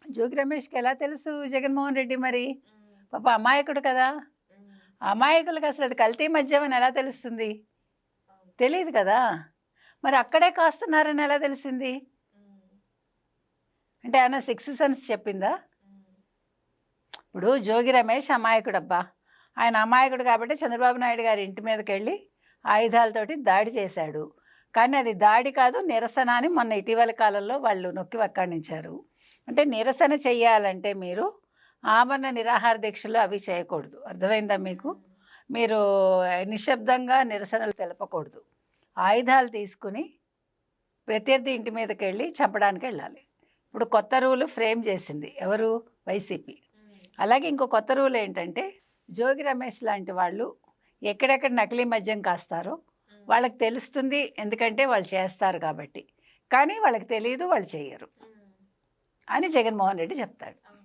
జోగి రమేష్‌కి ఎలా తెలుసు జగన్మోహన్ రెడ్డి మరి? హ్మ్. పాపం అమాయకుడు కదా! హ్మ్. అమాయకులకి అసలు అది కల్తీ మద్యం అని ఎలా తెలుస్తుంది? అవును. తెలీదు కదా! మరి అక్కడే కాస్తున్నారని ఎలా తెలిసింది? హ్మ్. అంటే ఏమన్నా సిక్స్త్ సెన్స్ చెప్పిందా? హ్మ్. ఇప్పుడు జోగి రమేష్ అమాయకుడబ్బా! ఆయన అమాయకుడు కాబట్టి చంద్రబాబు నాయుడు గారి ఇంటి మీదకెళ్ళి ఆయుధాలతోటి దాడి చేశాడు. కానీ అది దాడి కాదు నిరసన అని మొన్న ఇటీవల కాలంలో వాళ్ళు నొక్కి వక్కాణించారు. అంటే నిరసన చెయ్యాలంటే మీరు ఆమరణ నిరాహార దీక్షలు అవి చేయకూడదు. అర్థమైందా మీకు? హ్మ్. మీరు నిశ్శబ్దంగా నిరసనలు తెలపకూడదు. ఆయుధాలు తీసుకొని ప్రత్యర్థి ఇంటి మీదకెళ్ళి చంపడానికెళ్ళాలి. ఇప్పుడు కొత్త రూల్ ఫ్రేమ్ చేసింది. ఎవరు? వైసీపీ. హ్మ్. అలాగే ఇంకో కొత్త రూల్ ఏంటంటే, జోగి రమేష్ లాంటి వాళ్ళు ఎక్కడెక్కడ నకిలీ మద్యం కాస్తారో హ్మ్. వాళ్ళకి తెలుస్తుంది. ఎందుకంటే వాళ్ళు చేస్తారు కాబట్టి. కానీ వాళ్ళకి తెలీదు, వాళ్ళు చెయ్యరు హ్మ్. అని జగన్మోహన్ రెడ్డి చెప్తాడు. అవును.